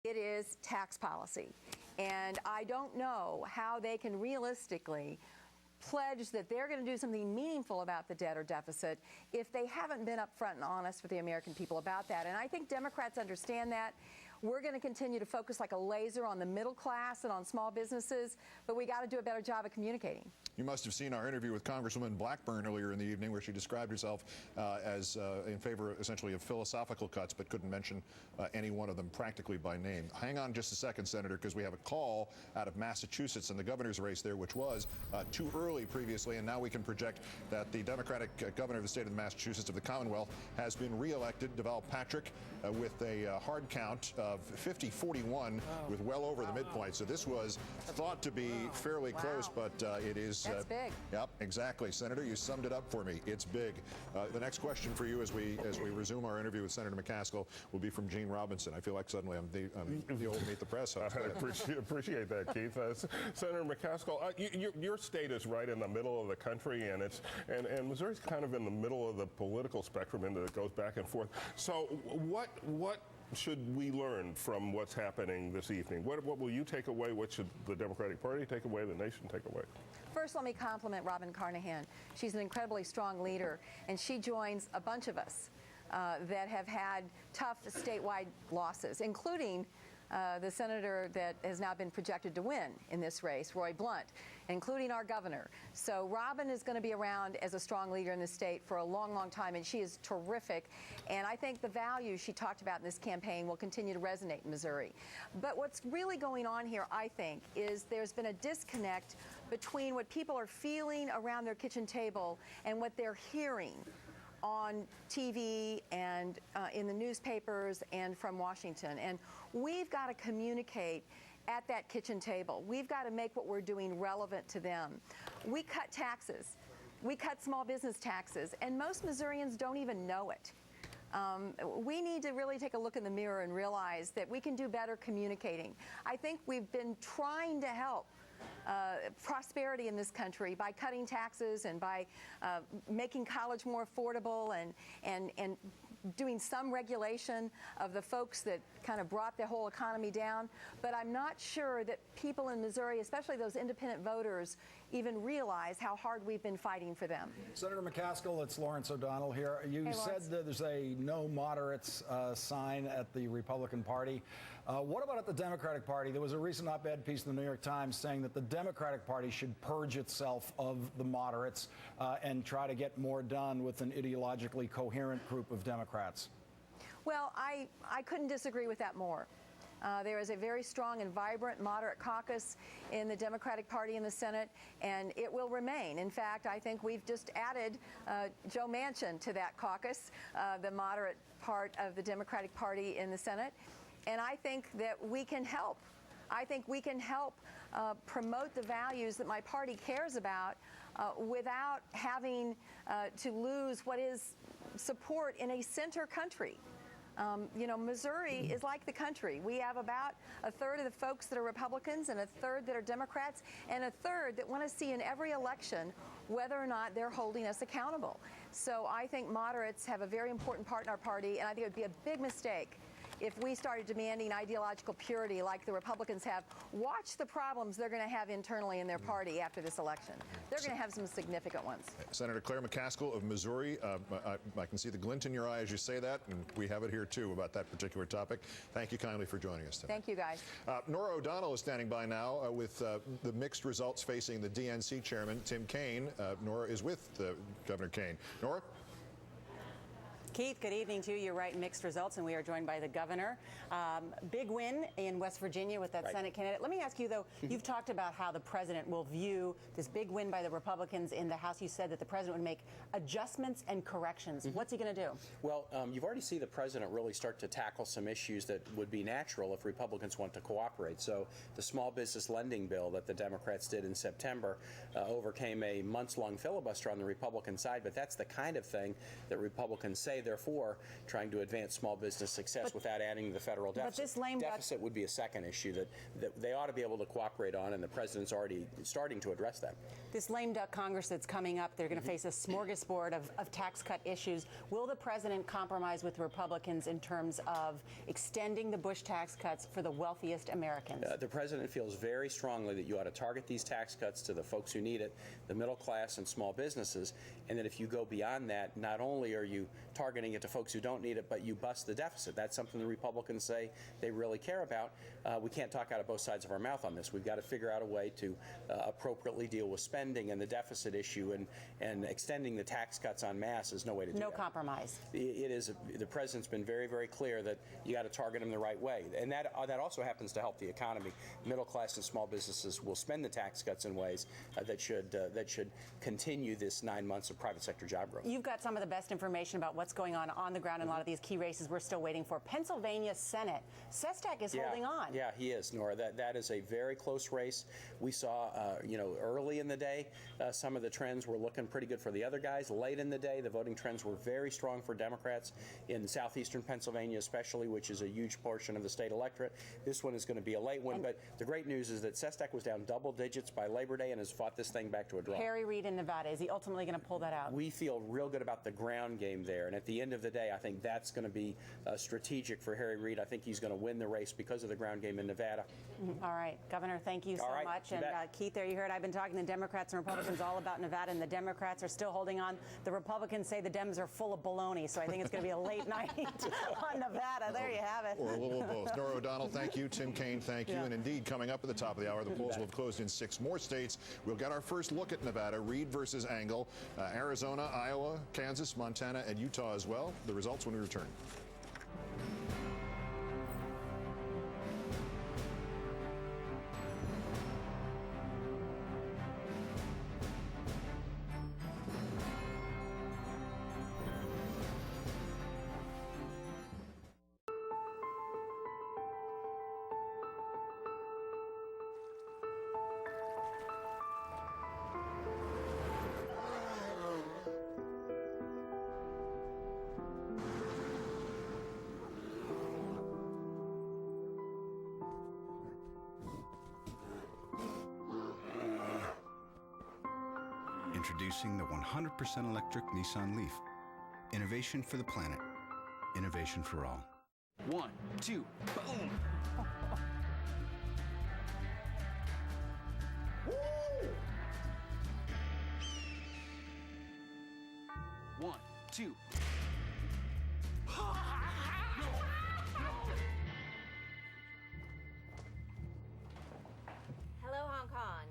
It is tax policy. And I don't know how they can realistically pledge that they're going to do something meaningful about the debt or deficit if they haven't been upfront and honest with the American people about that. And I think Democrats understand that. We're going to continue to focus like a laser on the middle class and on small businesses, but we got to do a better job of communicating. You must have seen our interview with Congresswoman Blackburn earlier in the evening, where she described herself as in favor, essentially, of philosophical cuts, but couldn't mention any one of them practically by name. Hang on just a second, Senator, because we have a call out of Massachusetts and the governor's race there, which was too early previously, and now we can project that the Democratic governor of the state of Massachusetts of the Commonwealth has been reelected, Deval Patrick, with a hard count of 50-41, with well over the midpoint. So this was thought to be fairly close, but it is. That's big. Yep, exactly. Senator, you summed it up for me. It's big. The next question for you as we resume our interview with Senator McCaskill will be from Gene Robinson. I feel like suddenly I'm the old Meet the Press host. I appreciate that, Keith. Senator McCaskill, your state is right in the middle of the country, and Missouri's kind of in the middle of the political spectrum, and it goes back and forth. So what should we learn from what's happening this evening? What will you take away? What should the Democratic Party take away, the nation take away? First, let me compliment Robin Carnahan. She's an incredibly strong leader, and she joins a bunch of us that have had tough statewide losses, including the senator that has now been projected to win in this race, Roy Blunt, including our governor. So Robin is going to be around as a strong leader in the state for a long, long time, and she is terrific. And I think the values she talked about in this campaign will continue to resonate in Missouri. But what's really going on here, I think, is there's been a disconnect between what people are feeling around their kitchen table and what they're hearing on TV and in the newspapers and from Washington. And we've got to communicate at that kitchen table. We've got to make what we're doing relevant to them. We cut taxes. We cut small business taxes, and most Missourians don't even know it. We need to really take a look in the mirror and realize that we can do better communicating. I think we've been trying to help prosperity in this country by cutting taxes and by making college more affordable and doing some regulation of the folks that kind of brought the whole economy down. But I'm not sure that people in Missouri, especially those independent voters, even realize how hard we've been fighting for them. Senator McCaskill, it's Lawrence O'Donnell here. You said that there's a no moderates sign at the Republican Party. What about at the Democratic Party? There was a recent op-ed piece in the New York Times saying that the Democratic Party should purge itself of the moderates and try to get more done with an ideologically coherent group of Democrats. Well, I couldn't disagree with that more. There is a very strong and vibrant moderate caucus in the Democratic Party in the Senate, and it will remain. In fact, I think we've just added Joe Manchin to that caucus, the moderate part of the Democratic Party in the Senate. And I think that we can help. I think we can help promote the values that my party cares about without having to lose what is support in a center country. Missouri is like the country. We have about a third of the folks that are Republicans and a third that are Democrats and a third that want to see in every election whether or not they're holding us accountable. So I think moderates have a very important part in our party, and I think it would be a big mistake if we started demanding ideological purity like the Republicans have. Watch the problems they're going to have internally in their party after this election. They're going to have some significant ones. Senator Claire McCaskill of Missouri, I can see the glint in your eye as you say that, and we have it here, too, about that particular topic. Thank you kindly for joining us today. Thank you, guys. Nora O'Donnell is standing by now with the mixed results facing the DNC chairman, Tim Kaine. Nora is with Governor Kaine. Nora? Keith, good evening to you. You're right, mixed results, and we are joined by the governor. Big win in West Virginia with that Senate candidate. Let me ask you, though, you've talked about how the president will view this big win by the Republicans in the House. You said that the president would make adjustments and corrections. What's he going to do? Well, you've already seen the president really start to tackle some issues that would be natural if Republicans want to cooperate. So the small business lending bill that the Democrats did in September overcame a months-long filibuster on the Republican side, but that's the kind of thing that Republicans say therefore, trying to advance small business success without adding to the federal deficit. this lame duck deficit would be a second issue that they ought to be able to cooperate on, and the president's already starting to address that. This lame duck Congress that's coming up, they're going to face a smorgasbord of tax cut issues. Will the president compromise with Republicans in terms of extending the Bush tax cuts for the wealthiest Americans? The president feels very strongly that you ought to target these tax cuts to the folks who need it, the middle class and small businesses, and that if you go beyond that, not only are you targeting it to folks who don't need it, but you bust the deficit. That's something the Republicans say they really care about. We can't talk out of both sides of our mouth on this. We've got to figure out a way to appropriately deal with spending and the deficit issue, and extending the tax cuts en masse is no way to do that. No compromise. It is. The president's been very, very clear that you got to target them the right way, and that also happens to help the economy. Middle class and small businesses will spend the tax cuts in ways that should continue this 9 months of private sector job growth. You've got some of the best information about what's going on the ground in a lot of these key races we're still waiting for. Pennsylvania Senate. Sestak is holding on. Yeah, he is, Nora. That is a very close race. We saw, early in the day, some of the trends were looking pretty good for the other guys. Late in the day, the voting trends were very strong for Democrats in southeastern Pennsylvania, especially, which is a huge portion of the state electorate. This one is going to be a late one, but the great news is that Sestak was down double digits by Labor Day and has fought this thing back to a draw. Harry Reid in Nevada, is he ultimately going to pull that out? We feel real good about the ground game there, and at the end of the day, I think that's going to be strategic for Harry Reid. I think he's going to win the race because of the ground game in Nevada. All right, Governor, thank you so much. And Keith, there you heard, I've been talking to Democrats and Republicans all about Nevada, and the Democrats are still holding on. The Republicans say the Dems are full of baloney, so I think it's going to be a late night on Nevada. There you have it. Or a little of both. Nora O'Donnell, thank you. Tim Kaine, thank you. And indeed, coming up at the top of the hour, the polls will have closed in 6 more states. We'll get our first look at Nevada, Reid versus Engel, Arizona, Iowa, Kansas, Montana, and Utah as well. The results when we return. Introducing the 100% electric Nissan Leaf. Innovation for the planet. Innovation for all. 1, 2, boom! Woo! 1, 2. Hello, Hong Kong.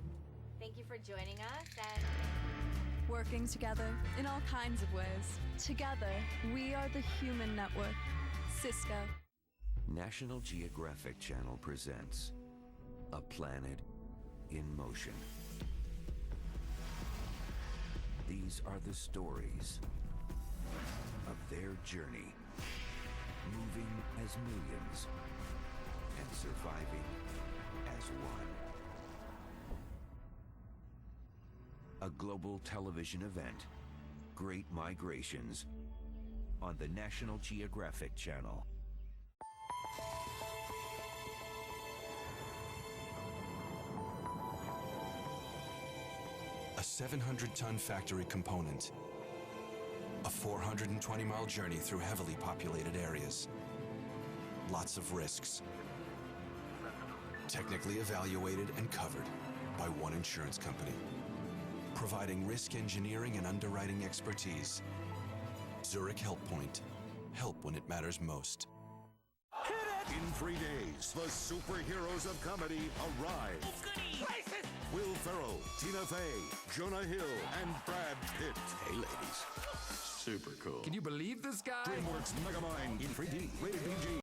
Thank you for joining us and working together in all kinds of ways. Together, we are the Human Network. Cisco. National Geographic Channel presents A Planet in Motion. These are the stories of their journey, moving as millions and surviving as one. A global television event, Great Migrations, on the National Geographic Channel. A 700-ton factory component. A 420-mile journey through heavily populated areas. Lots of risks. Technically evaluated and covered by one insurance company. Providing risk engineering and underwriting expertise. Zurich Help Point. Help when it matters most. In 3 days, the superheroes of comedy arrive. Will Ferrell, Tina Fey, Jonah Hill, and Brad Pitt. Hey, ladies. Super cool. Can you believe this guy? DreamWorks Megamind in 3D. Rated PG.